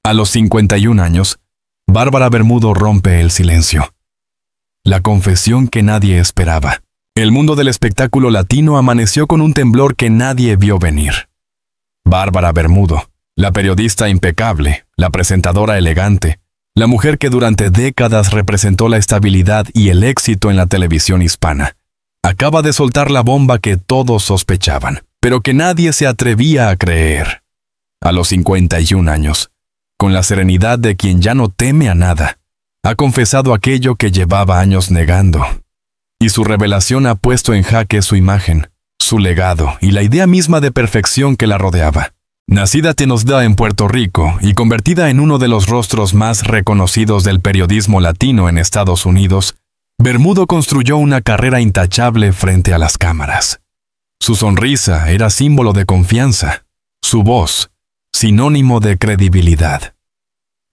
A los 51 años, Bárbara Bermudo rompe el silencio. La confesión que nadie esperaba. El mundo del espectáculo latino amaneció con un temblor que nadie vio venir. Bárbara Bermudo, la periodista impecable, la presentadora elegante, la mujer que durante décadas representó la estabilidad y el éxito en la televisión hispana, acaba de soltar la bomba que todos sospechaban, pero que nadie se atrevía a creer. A los 51 años, con la serenidad de quien ya no teme a nada, ha confesado aquello que llevaba años negando. Y su revelación ha puesto en jaque su imagen, su legado y la idea misma de perfección que la rodeaba. Nacida Tenochtitlan en Puerto Rico y convertida en uno de los rostros más reconocidos del periodismo latino en Estados Unidos, Bermudo construyó una carrera intachable frente a las cámaras. Su sonrisa era símbolo de confianza, su voz, sinónimo de credibilidad.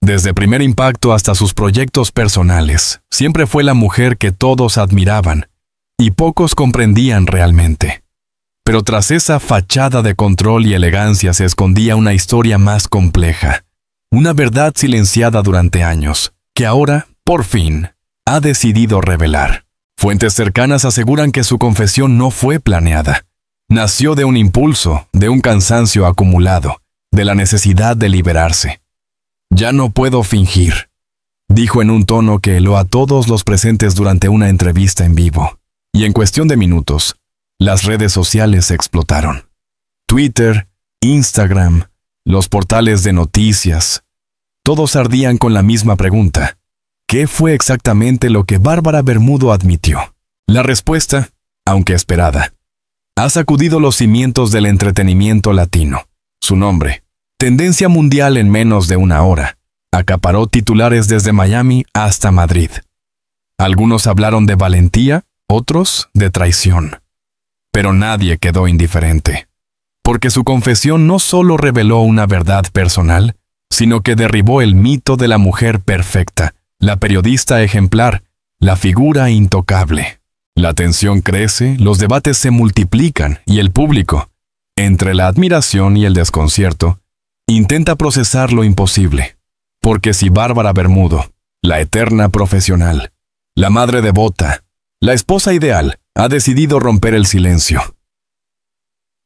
Desde Primer Impacto hasta sus proyectos personales, siempre fue la mujer que todos admiraban y pocos comprendían realmente. Pero tras esa fachada de control y elegancia se escondía una historia más compleja, una verdad silenciada durante años, que ahora, por fin, ha decidido revelar. Fuentes cercanas aseguran que su confesión no fue planeada. Nació de un impulso, de un cansancio acumulado, de la necesidad de liberarse. «Ya no puedo fingir», dijo en un tono que heló a todos los presentes durante una entrevista en vivo. Y en cuestión de minutos, las redes sociales explotaron. Twitter, Instagram, los portales de noticias, todos ardían con la misma pregunta. ¿Qué fue exactamente lo que Bárbara Bermudo admitió? La respuesta, aunque esperada, ha sacudido los cimientos del entretenimiento latino. Su nombre, tendencia mundial en menos de una hora, acaparó titulares desde Miami hasta Madrid. Algunos hablaron de valentía, otros de traición. Pero nadie quedó indiferente, porque su confesión no solo reveló una verdad personal, sino que derribó el mito de la mujer perfecta, la periodista ejemplar, la figura intocable. La tensión crece, los debates se multiplican y el público, entre la admiración y el desconcierto, intenta procesar lo imposible. Porque si Bárbara Bermudo, la eterna profesional, la madre devota, la esposa ideal, ha decidido romper el silencio,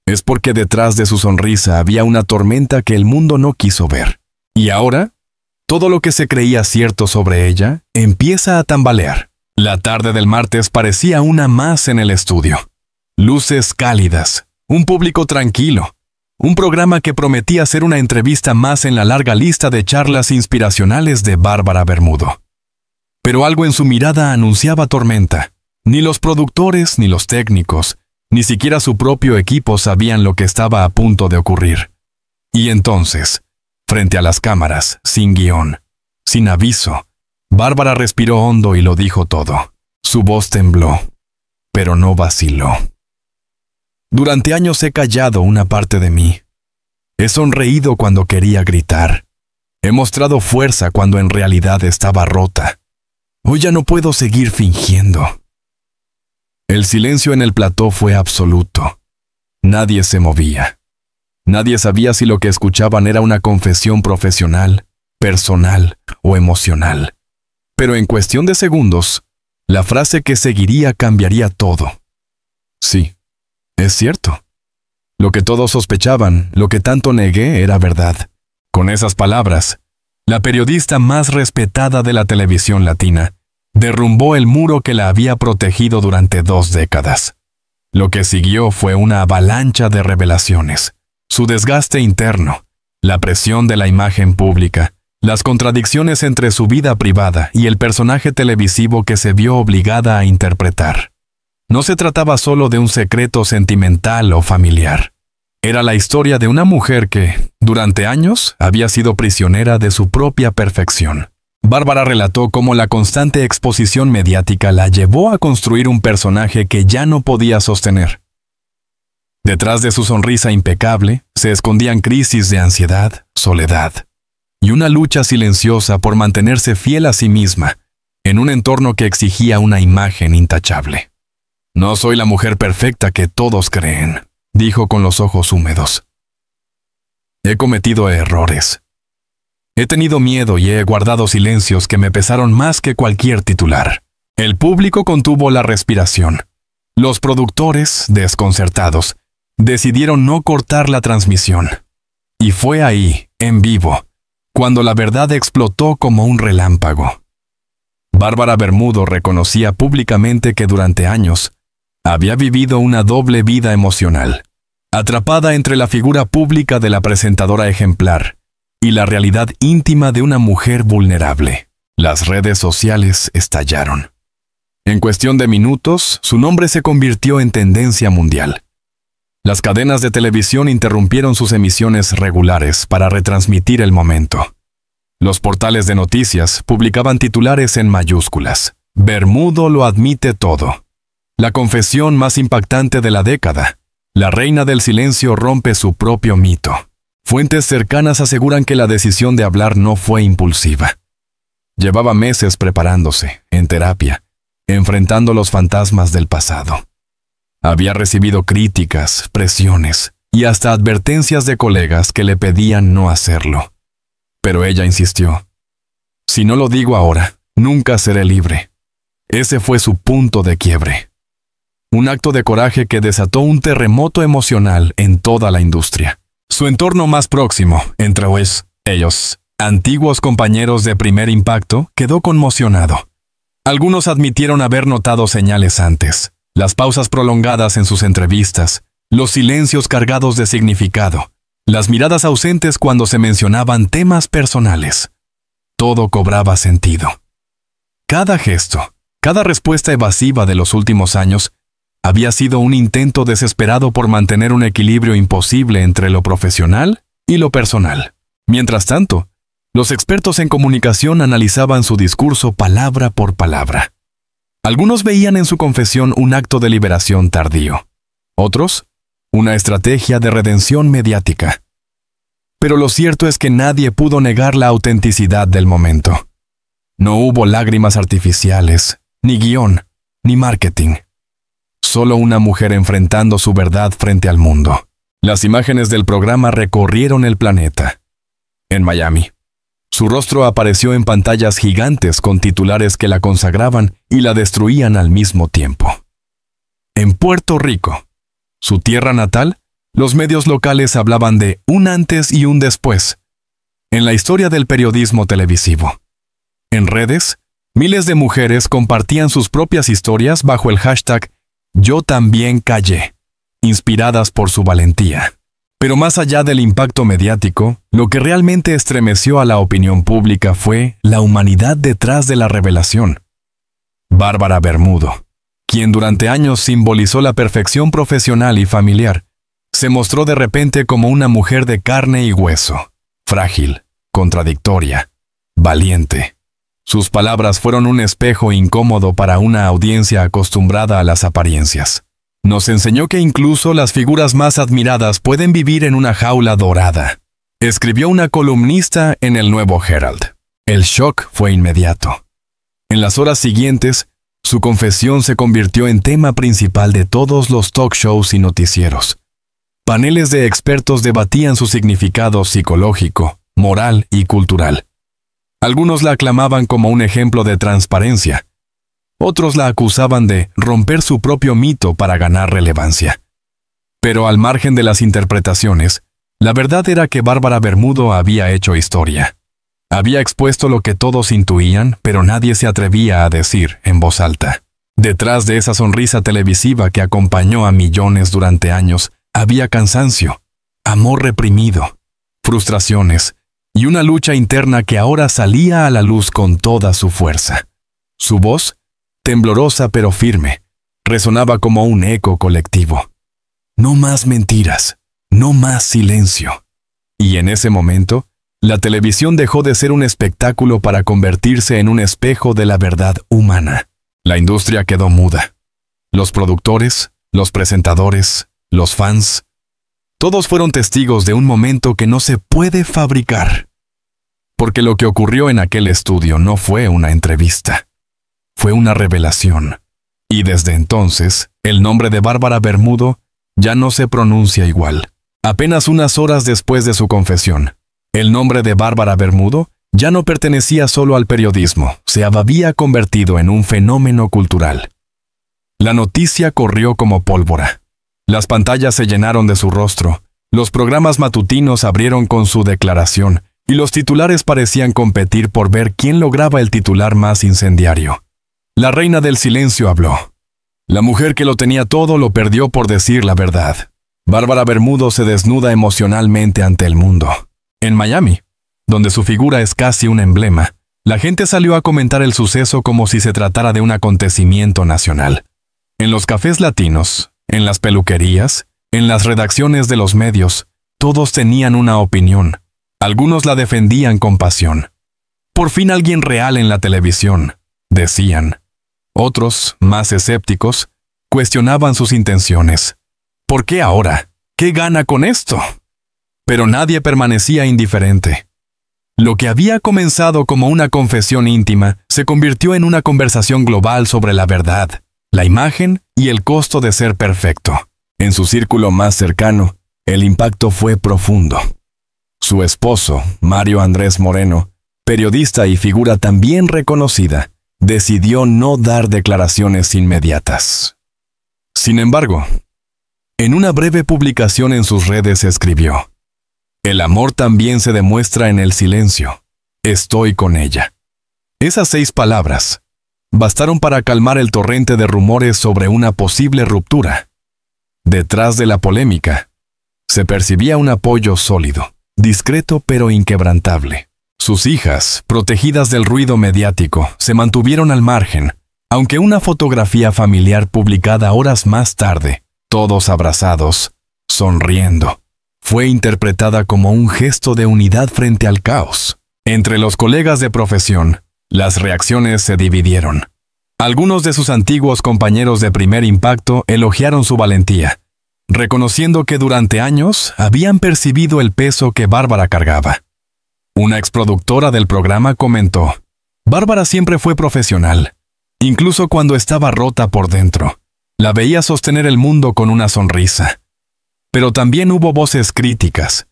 es porque detrás de su sonrisa había una tormenta que el mundo no quiso ver. Y ahora, todo lo que se creía cierto sobre ella empieza a tambalear. La tarde del martes parecía una más en el estudio. Luces cálidas, un público tranquilo, un programa que prometía ser una entrevista más en la larga lista de charlas inspiracionales de Bárbara Bermudo. Pero algo en su mirada anunciaba tormenta. Ni los productores, ni los técnicos, ni siquiera su propio equipo sabían lo que estaba a punto de ocurrir. Y entonces, frente a las cámaras, sin guión, sin aviso, Bárbara respiró hondo y lo dijo todo. Su voz tembló, pero no vaciló. Durante años he callado una parte de mí. He sonreído cuando quería gritar. He mostrado fuerza cuando en realidad estaba rota. Hoy ya no puedo seguir fingiendo. El silencio en el plató fue absoluto. Nadie se movía. Nadie sabía si lo que escuchaban era una confesión profesional, personal o emocional. Pero en cuestión de segundos, la frase que seguiría cambiaría todo. Sí, es cierto. Lo que todos sospechaban, lo que tanto negué, era verdad. Con esas palabras, la periodista más respetada de la televisión latina derrumbó el muro que la había protegido durante 2 décadas. Lo que siguió fue una avalancha de revelaciones. Su desgaste interno, la presión de la imagen pública, las contradicciones entre su vida privada y el personaje televisivo que se vio obligada a interpretar. No se trataba solo de un secreto sentimental o familiar. Era la historia de una mujer que, durante años, había sido prisionera de su propia perfección. Bárbara relató cómo la constante exposición mediática la llevó a construir un personaje que ya no podía sostener. Detrás de su sonrisa impecable se escondían crisis de ansiedad, soledad y una lucha silenciosa por mantenerse fiel a sí misma en un entorno que exigía una imagen intachable. «No soy la mujer perfecta que todos creen», dijo con los ojos húmedos. «He cometido errores. He tenido miedo y he guardado silencios que me pesaron más que cualquier titular. El público contuvo la respiración. Los productores, desconcertados, decidieron no cortar la transmisión. Y fue ahí, en vivo, cuando la verdad explotó como un relámpago. Bárbara Bermudo reconocía públicamente que durante años había vivido una doble vida emocional, atrapada entre la figura pública de la presentadora ejemplar y la realidad íntima de una mujer vulnerable. Las redes sociales estallaron. En cuestión de minutos, su nombre se convirtió en tendencia mundial. Las cadenas de televisión interrumpieron sus emisiones regulares para retransmitir el momento. Los portales de noticias publicaban titulares en mayúsculas. Bermudo lo admite todo. La confesión más impactante de la década. La reina del silencio rompe su propio mito. Fuentes cercanas aseguran que la decisión de hablar no fue impulsiva. Llevaba meses preparándose, en terapia, enfrentando los fantasmas del pasado. Había recibido críticas, presiones y hasta advertencias de colegas que le pedían no hacerlo. Pero ella insistió. Si no lo digo ahora, nunca seré libre. Ese fue su punto de quiebre. Un acto de coraje que desató un terremoto emocional en toda la industria. Su entorno más próximo, entre ellos, antiguos compañeros de Primer Impacto, quedó conmocionado. Algunos admitieron haber notado señales antes, las pausas prolongadas en sus entrevistas, los silencios cargados de significado, las miradas ausentes cuando se mencionaban temas personales. Todo cobraba sentido. Cada gesto, cada respuesta evasiva de los últimos años había sido un intento desesperado por mantener un equilibrio imposible entre lo profesional y lo personal. Mientras tanto, los expertos en comunicación analizaban su discurso palabra por palabra. Algunos veían en su confesión un acto de liberación tardío. Otros, una estrategia de redención mediática. Pero lo cierto es que nadie pudo negar la autenticidad del momento. No hubo lágrimas artificiales, ni guión, ni marketing. Solo una mujer enfrentando su verdad frente al mundo. Las imágenes del programa recorrieron el planeta. En Miami, su rostro apareció en pantallas gigantes con titulares que la consagraban y la destruían al mismo tiempo. En Puerto Rico, su tierra natal, los medios locales hablaban de un antes y un después en la historia del periodismo televisivo. En redes, miles de mujeres compartían sus propias historias bajo el hashtag Yo también callé, inspiradas por su valentía. Pero más allá del impacto mediático, lo que realmente estremeció a la opinión pública fue la humanidad detrás de la revelación. Bárbara Bermudo, quien durante años simbolizó la perfección profesional y familiar, se mostró de repente como una mujer de carne y hueso, frágil, contradictoria, valiente. Sus palabras fueron un espejo incómodo para una audiencia acostumbrada a las apariencias. Nos enseñó que incluso las figuras más admiradas pueden vivir en una jaula dorada. Escribió una columnista en el Nuevo Herald. El shock fue inmediato. En las horas siguientes, su confesión se convirtió en tema principal de todos los talk shows y noticieros. Paneles de expertos debatían su significado psicológico, moral y cultural. Algunos la aclamaban como un ejemplo de transparencia. Otros la acusaban de romper su propio mito para ganar relevancia. Pero al margen de las interpretaciones, la verdad era que Bárbara Bermudo había hecho historia. Había expuesto lo que todos intuían, pero nadie se atrevía a decir en voz alta. Detrás de esa sonrisa televisiva que acompañó a millones durante años, había cansancio, amor reprimido, frustraciones y una lucha interna que ahora salía a la luz con toda su fuerza. Su voz, temblorosa pero firme, resonaba como un eco colectivo. No más mentiras, no más silencio. Y en ese momento, la televisión dejó de ser un espectáculo para convertirse en un espejo de la verdad humana. La industria quedó muda. Los productores, los presentadores, los fans, todos fueron testigos de un momento que no se puede fabricar. Porque lo que ocurrió en aquel estudio no fue una entrevista. Fue una revelación. Y desde entonces, el nombre de Bárbara Bermudo ya no se pronuncia igual. Apenas unas horas después de su confesión, el nombre de Bárbara Bermudo ya no pertenecía solo al periodismo, se había convertido en un fenómeno cultural. La noticia corrió como pólvora. Las pantallas se llenaron de su rostro, los programas matutinos abrieron con su declaración, y los titulares parecían competir por ver quién lograba el titular más incendiario. La reina del silencio habló. La mujer que lo tenía todo lo perdió por decir la verdad. Bárbara Bermudo se desnuda emocionalmente ante el mundo. En Miami, donde su figura es casi un emblema, la gente salió a comentar el suceso como si se tratara de un acontecimiento nacional. En los cafés latinos, en las peluquerías, en las redacciones de los medios, todos tenían una opinión. Algunos la defendían con pasión. Por fin alguien real en la televisión, decían. Otros, más escépticos, cuestionaban sus intenciones. ¿Por qué ahora? ¿Qué gana con esto? Pero nadie permanecía indiferente. Lo que había comenzado como una confesión íntima se convirtió en una conversación global sobre la verdad, la imagen y el costo de ser perfecto. En su círculo más cercano, el impacto fue profundo. Su esposo, Mario Andrés Moreno, periodista y figura también reconocida, decidió no dar declaraciones inmediatas. Sin embargo, en una breve publicación en sus redes escribió: «El amor también se demuestra en el silencio. Estoy con ella». Esas 6 palabras bastaron para calmar el torrente de rumores sobre una posible ruptura. Detrás de la polémica, se percibía un apoyo sólido, discreto pero inquebrantable. Sus hijas, protegidas del ruido mediático, se mantuvieron al margen, aunque una fotografía familiar publicada horas más tarde, todos abrazados, sonriendo, fue interpretada como un gesto de unidad frente al caos. Entre los colegas de profesión, las reacciones se dividieron. Algunos de sus antiguos compañeros de Primer Impacto elogiaron su valentía, reconociendo que durante años habían percibido el peso que Bárbara cargaba. Una exproductora del programa comentó: «Bárbara siempre fue profesional, incluso cuando estaba rota por dentro. La veía sostener el mundo con una sonrisa». Pero también hubo voces críticas.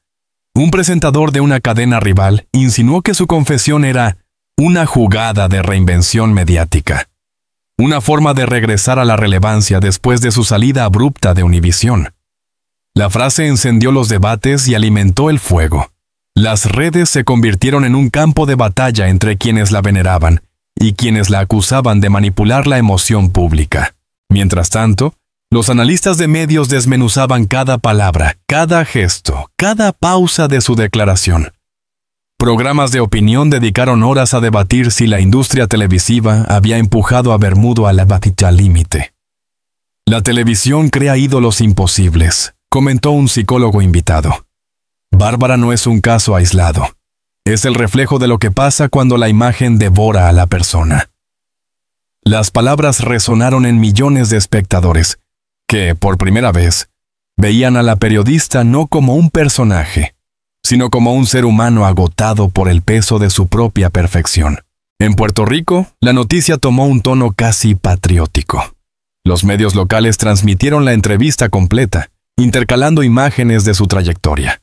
Un presentador de una cadena rival insinuó que su confesión era una jugada de reinvención mediática, una forma de regresar a la relevancia después de su salida abrupta de Univisión. La frase encendió los debates y alimentó el fuego. Las redes se convirtieron en un campo de batalla entre quienes la veneraban y quienes la acusaban de manipular la emoción pública. Mientras tanto, los analistas de medios desmenuzaban cada palabra, cada gesto, cada pausa de su declaración. Programas de opinión dedicaron horas a debatir si la industria televisiva había empujado a Bermudo a la batalla límite. «La televisión crea ídolos imposibles», comentó un psicólogo invitado. Bárbara no es un caso aislado. Es el reflejo de lo que pasa cuando la imagen devora a la persona. Las palabras resonaron en millones de espectadores, que, por primera vez, veían a la periodista no como un personaje, sino como un ser humano agotado por el peso de su propia perfección. En Puerto Rico, la noticia tomó un tono casi patriótico. Los medios locales transmitieron la entrevista completa, intercalando imágenes de su trayectoria.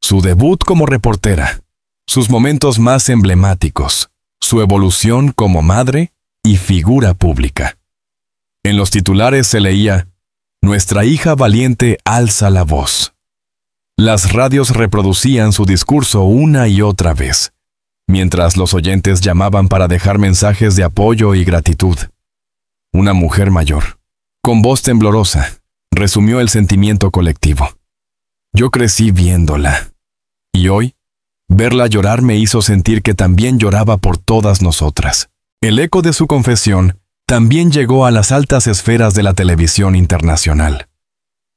Su debut como reportera, sus momentos más emblemáticos, su evolución como madre y figura pública. En los titulares se leía: «Nuestra hija valiente alza la voz». Las radios reproducían su discurso una y otra vez, mientras los oyentes llamaban para dejar mensajes de apoyo y gratitud. Una mujer mayor, con voz temblorosa, resumió el sentimiento colectivo. «Yo crecí viéndola, y hoy, verla llorar me hizo sentir que también lloraba por todas nosotras». El eco de su confesión también llegó a las altas esferas de la televisión internacional.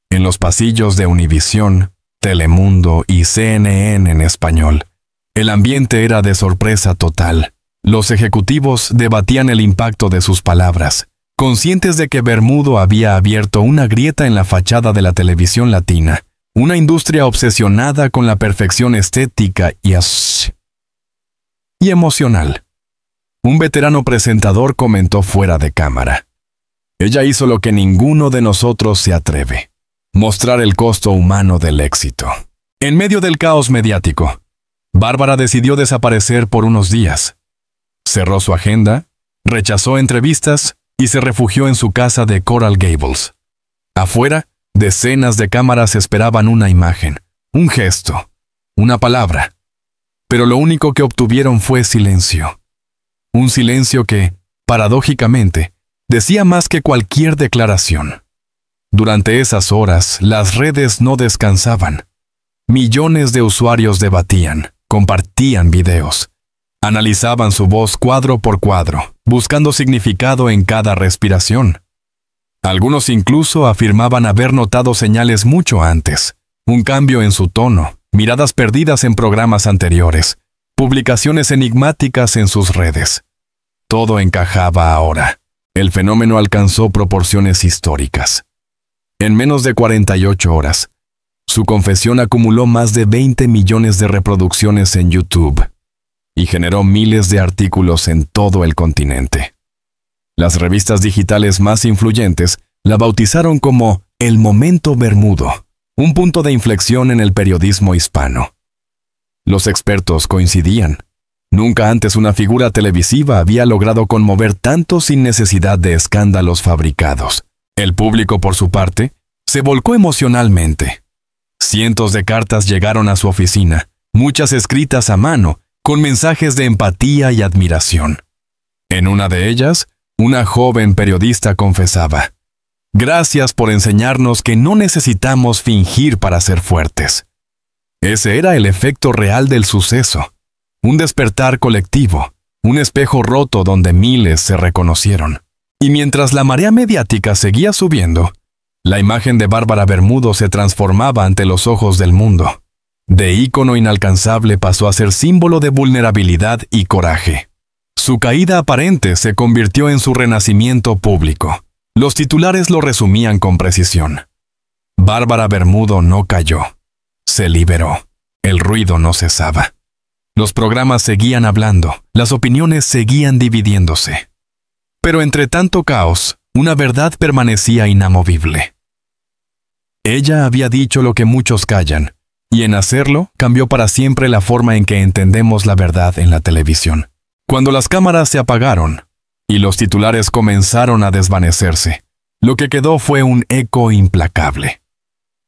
En los pasillos de Univisión, Telemundo y CNN en español, el ambiente era de sorpresa total. Los ejecutivos debatían el impacto de sus palabras, conscientes de que Bermudo había abierto una grieta en la fachada de la televisión latina, una industria obsesionada con la perfección estética y emocional. Un veterano presentador comentó fuera de cámara: «Ella hizo lo que ninguno de nosotros se atreve: mostrar el costo humano del éxito». En medio del caos mediático, Bárbara decidió desaparecer por unos días. Cerró su agenda, rechazó entrevistas y se refugió en su casa de Coral Gables. Afuera, decenas de cámaras esperaban una imagen, un gesto, una palabra. Pero lo único que obtuvieron fue silencio. Un silencio que, paradójicamente, decía más que cualquier declaración. Durante esas horas, las redes no descansaban. Millones de usuarios debatían, compartían videos, analizaban su voz cuadro por cuadro, buscando significado en cada respiración. Algunos incluso afirmaban haber notado señales mucho antes, un cambio en su tono, miradas perdidas en programas anteriores, publicaciones enigmáticas en sus redes. Todo encajaba ahora. El fenómeno alcanzó proporciones históricas. En menos de 48 horas, su confesión acumuló más de 20 millones de reproducciones en YouTube y generó miles de artículos en todo el continente. Las revistas digitales más influyentes la bautizaron como el momento Bermudo, un punto de inflexión en el periodismo hispano. Los expertos coincidían. Nunca antes una figura televisiva había logrado conmover tanto sin necesidad de escándalos fabricados. El público, por su parte, se volcó emocionalmente. Cientos de cartas llegaron a su oficina, muchas escritas a mano, con mensajes de empatía y admiración. En una de ellas, una joven periodista confesaba: «Gracias por enseñarnos que no necesitamos fingir para ser fuertes». Ese era el efecto real del suceso. Un despertar colectivo, un espejo roto donde miles se reconocieron. Y mientras la marea mediática seguía subiendo, la imagen de Bárbara Bermudo se transformaba ante los ojos del mundo. De ícono inalcanzable pasó a ser símbolo de vulnerabilidad y coraje. Su caída aparente se convirtió en su renacimiento público. Los titulares lo resumían con precisión. Bárbara Bermudo no cayó. Se liberó. El ruido no cesaba. Los programas seguían hablando, las opiniones seguían dividiéndose. Pero entre tanto caos, una verdad permanecía inamovible. Ella había dicho lo que muchos callan, y en hacerlo cambió para siempre la forma en que entendemos la verdad en la televisión. Cuando las cámaras se apagaron y los titulares comenzaron a desvanecerse, lo que quedó fue un eco implacable.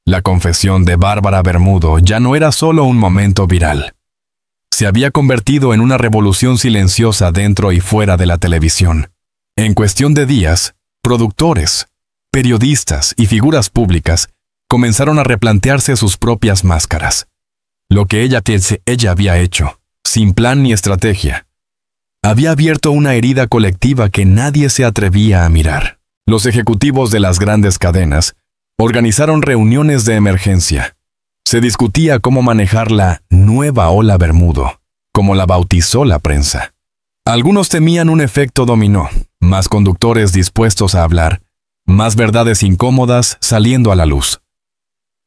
La confesión de Bárbara Bermudo ya no era solo un momento viral. Se había convertido en una revolución silenciosa dentro y fuera de la televisión. En cuestión de días, productores, periodistas y figuras públicas comenzaron a replantearse sus propias máscaras. Lo que ella había hecho, sin plan ni estrategia, había abierto una herida colectiva que nadie se atrevía a mirar. Los ejecutivos de las grandes cadenas organizaron reuniones de emergencia. Se discutía cómo manejar la nueva ola Bermudo, como la bautizó la prensa. Algunos temían un efecto dominó, más conductores dispuestos a hablar, más verdades incómodas saliendo a la luz.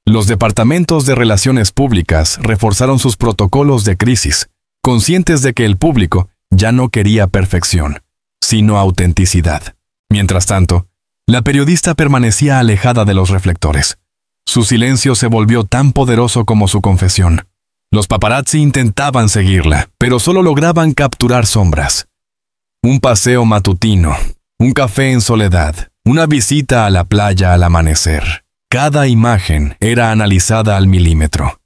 Los departamentos de relaciones públicas reforzaron sus protocolos de crisis, conscientes de que el público ya no quería perfección, sino autenticidad. Mientras tanto, la periodista permanecía alejada de los reflectores. Su silencio se volvió tan poderoso como su confesión. Los paparazzi intentaban seguirla, pero solo lograban capturar sombras. Un paseo matutino, un café en soledad, una visita a la playa al amanecer. Cada imagen era analizada al milímetro.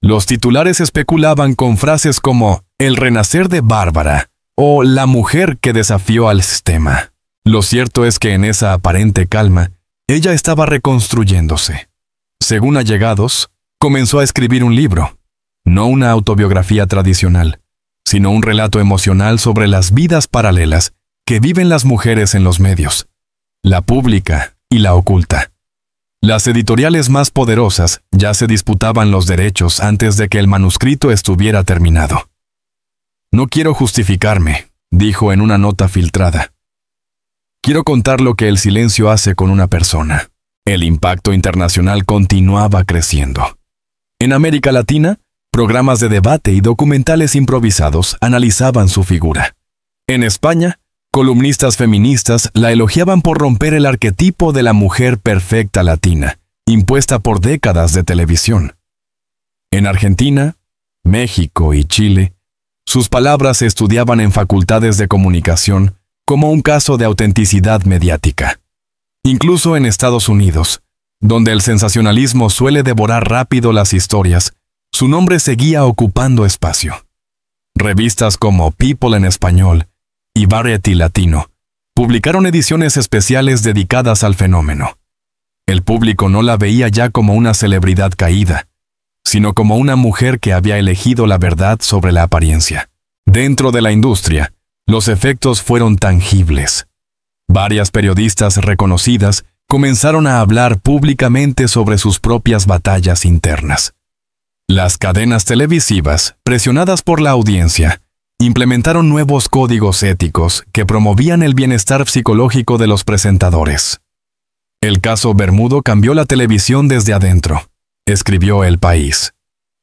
Los titulares especulaban con frases como «el renacer de Bárbara» o «la mujer que desafió al sistema». Lo cierto es que en esa aparente calma, ella estaba reconstruyéndose. Según allegados, comenzó a escribir un libro, no una autobiografía tradicional, sino un relato emocional sobre las vidas paralelas que viven las mujeres en los medios, la pública y la oculta. Las editoriales más poderosas ya se disputaban los derechos antes de que el manuscrito estuviera terminado. «No quiero justificarme», dijo en una nota filtrada. «Quiero contar lo que el silencio hace con una persona». El impacto internacional continuaba creciendo. En América Latina, programas de debate y documentales improvisados analizaban su figura. En España, columnistas feministas la elogiaban por romper el arquetipo de la mujer perfecta latina, impuesta por décadas de televisión. En Argentina, México y Chile, sus palabras se estudiaban en facultades de comunicación como un caso de autenticidad mediática. Incluso en Estados Unidos, donde el sensacionalismo suele devorar rápido las historias, su nombre seguía ocupando espacio. Revistas como People en español y Variety Latino publicaron ediciones especiales dedicadas al fenómeno. El público no la veía ya como una celebridad caída, sino como una mujer que había elegido la verdad sobre la apariencia. Dentro de la industria, los efectos fueron tangibles. Varias periodistas reconocidas comenzaron a hablar públicamente sobre sus propias batallas internas. Las cadenas televisivas, presionadas por la audiencia, implementaron nuevos códigos éticos que promovían el bienestar psicológico de los presentadores. El caso Bermudo cambió la televisión desde adentro, escribió El País.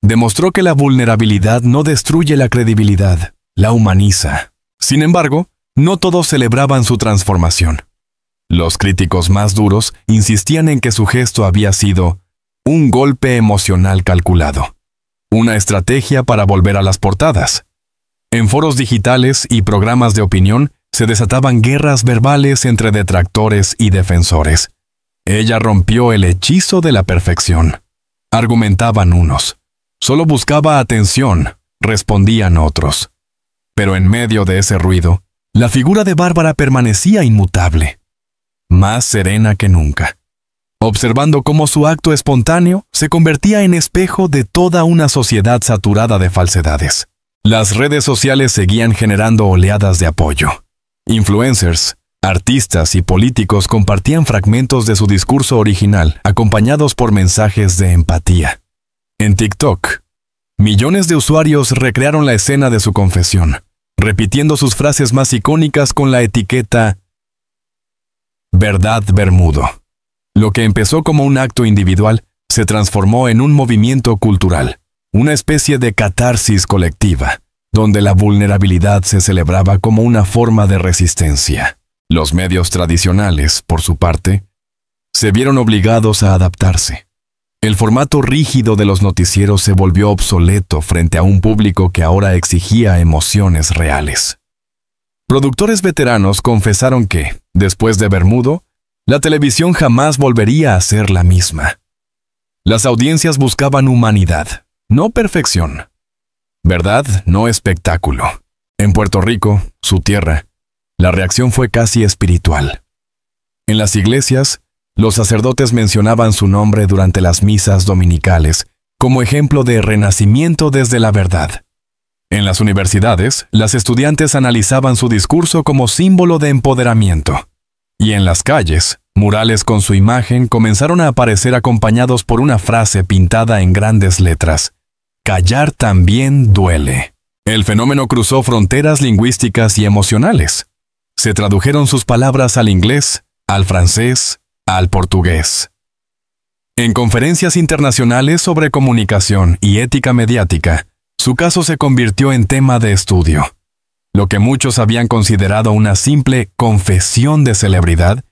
Demostró que la vulnerabilidad no destruye la credibilidad, la humaniza. Sin embargo, no todos celebraban su transformación. Los críticos más duros insistían en que su gesto había sido un golpe emocional calculado, una estrategia para volver a las portadas. En foros digitales y programas de opinión se desataban guerras verbales entre detractores y defensores. Ella rompió el hechizo de la perfección, argumentaban unos. Solo buscaba atención, respondían otros. Pero en medio de ese ruido, la figura de Bárbara permanecía inmutable, más serena que nunca, observando cómo su acto espontáneo se convertía en espejo de toda una sociedad saturada de falsedades. Las redes sociales seguían generando oleadas de apoyo. Influencers, artistas y políticos compartían fragmentos de su discurso original, acompañados por mensajes de empatía. En TikTok, millones de usuarios recrearon la escena de su confesión, repitiendo sus frases más icónicas con la etiqueta Verdad Bermudo. Lo que empezó como un acto individual se transformó en un movimiento cultural, una especie de catarsis colectiva, donde la vulnerabilidad se celebraba como una forma de resistencia. Los medios tradicionales, por su parte, se vieron obligados a adaptarse. El formato rígido de los noticieros se volvió obsoleto frente a un público que ahora exigía emociones reales. Productores veteranos confesaron que, después de Bermudo, la televisión jamás volvería a ser la misma. Las audiencias buscaban humanidad, no perfección. Verdad, no espectáculo. En Puerto Rico, su tierra, la reacción fue casi espiritual. En las iglesias, los sacerdotes mencionaban su nombre durante las misas dominicales como ejemplo de renacimiento desde la verdad. En las universidades, las estudiantes analizaban su discurso como símbolo de empoderamiento. Y en las calles, murales con su imagen comenzaron a aparecer acompañados por una frase pintada en grandes letras: callar también duele. El fenómeno cruzó fronteras lingüísticas y emocionales. Se tradujeron sus palabras al inglés, al francés, al portugués. En conferencias internacionales sobre comunicación y ética mediática, su caso se convirtió en tema de estudio. Lo que muchos habían considerado una simple confesión de celebridad,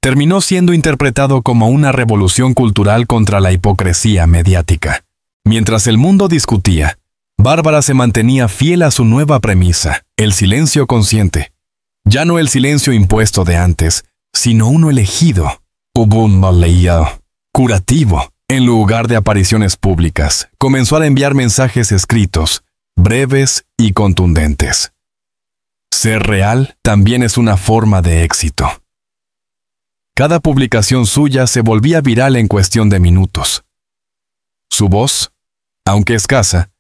terminó siendo interpretado como una revolución cultural contra la hipocresía mediática. Mientras el mundo discutía, Bárbara se mantenía fiel a su nueva premisa, el silencio consciente. Ya no el silencio impuesto de antes, sino uno elegido, curativo. En lugar de apariciones públicas, comenzó a enviar mensajes escritos, breves y contundentes. Ser real también es una forma de éxito. Cada publicación suya se volvía viral en cuestión de minutos. Su voz, aunque escasa,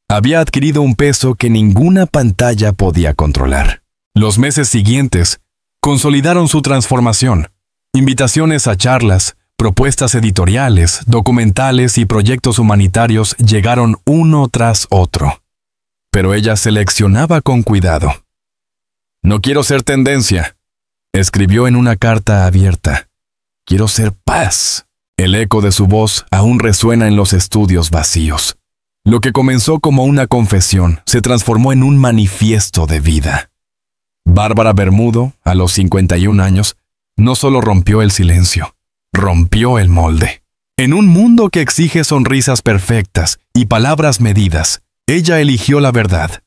había adquirido un peso que ninguna pantalla podía controlar. Los meses siguientes consolidaron su transformación. Invitaciones a charlas, propuestas editoriales, documentales y proyectos humanitarios llegaron uno tras otro. Pero ella seleccionaba con cuidado. No quiero ser tendencia, escribió en una carta abierta. Quiero ser paz. El eco de su voz aún resuena en los estudios vacíos. Lo que comenzó como una confesión se transformó en un manifiesto de vida. Bárbara Bermudo, a los 51 años, no solo rompió el silencio, rompió el molde. En un mundo que exige sonrisas perfectas y palabras medidas, Ella eligió la verdad,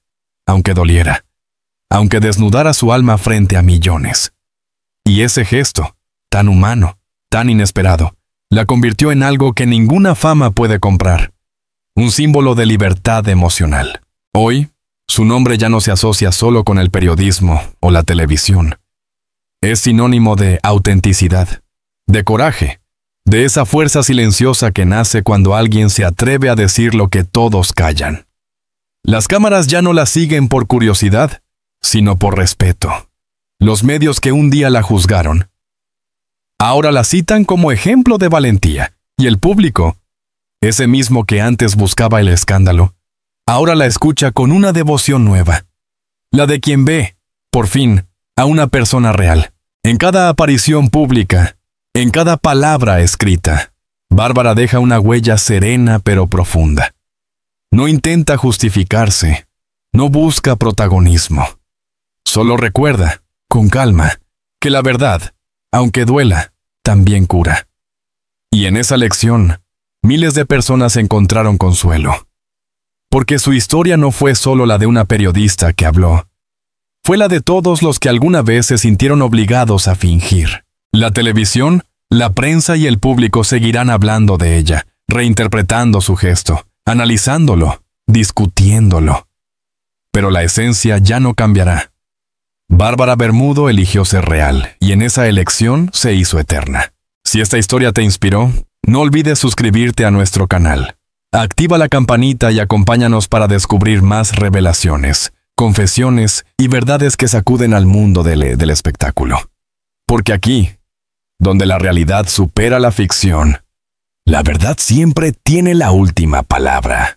aunque doliera, aunque desnudara su alma frente a millones. Y ese gesto, tan humano, tan inesperado, la convirtió en algo que ninguna fama puede comprar. Un símbolo de libertad emocional. Hoy, su nombre ya no se asocia solo con el periodismo o la televisión. Es sinónimo de autenticidad, de coraje, de esa fuerza silenciosa que nace cuando alguien se atreve a decir lo que todos callan. Las cámaras ya no la siguen por curiosidad, sino por respeto. Los medios que un día la juzgaron, ahora la citan como ejemplo de valentía, y el público, ese mismo que antes buscaba el escándalo, ahora la escucha con una devoción nueva, la de quien ve, por fin, a una persona real. En cada aparición pública, en cada palabra escrita, Bárbara deja una huella serena pero profunda. No intenta justificarse, no busca protagonismo. Solo recuerda, con calma, que la verdad, aunque duela, también cura. Y en esa lección, miles de personas encontraron consuelo. Porque su historia no fue solo la de una periodista que habló. Fue la de todos los que alguna vez se sintieron obligados a fingir. La televisión, la prensa y el público seguirán hablando de ella, reinterpretando su gesto, analizándolo, discutiéndolo. Pero la esencia ya no cambiará. Bárbara Bermudo eligió ser real, y en esa elección se hizo eterna. Si esta historia te inspiró, no olvides suscribirte a nuestro canal. Activa la campanita y acompáñanos para descubrir más revelaciones, confesiones y verdades que sacuden al mundo del espectáculo. Porque aquí, donde la realidad supera la ficción, la verdad siempre tiene la última palabra.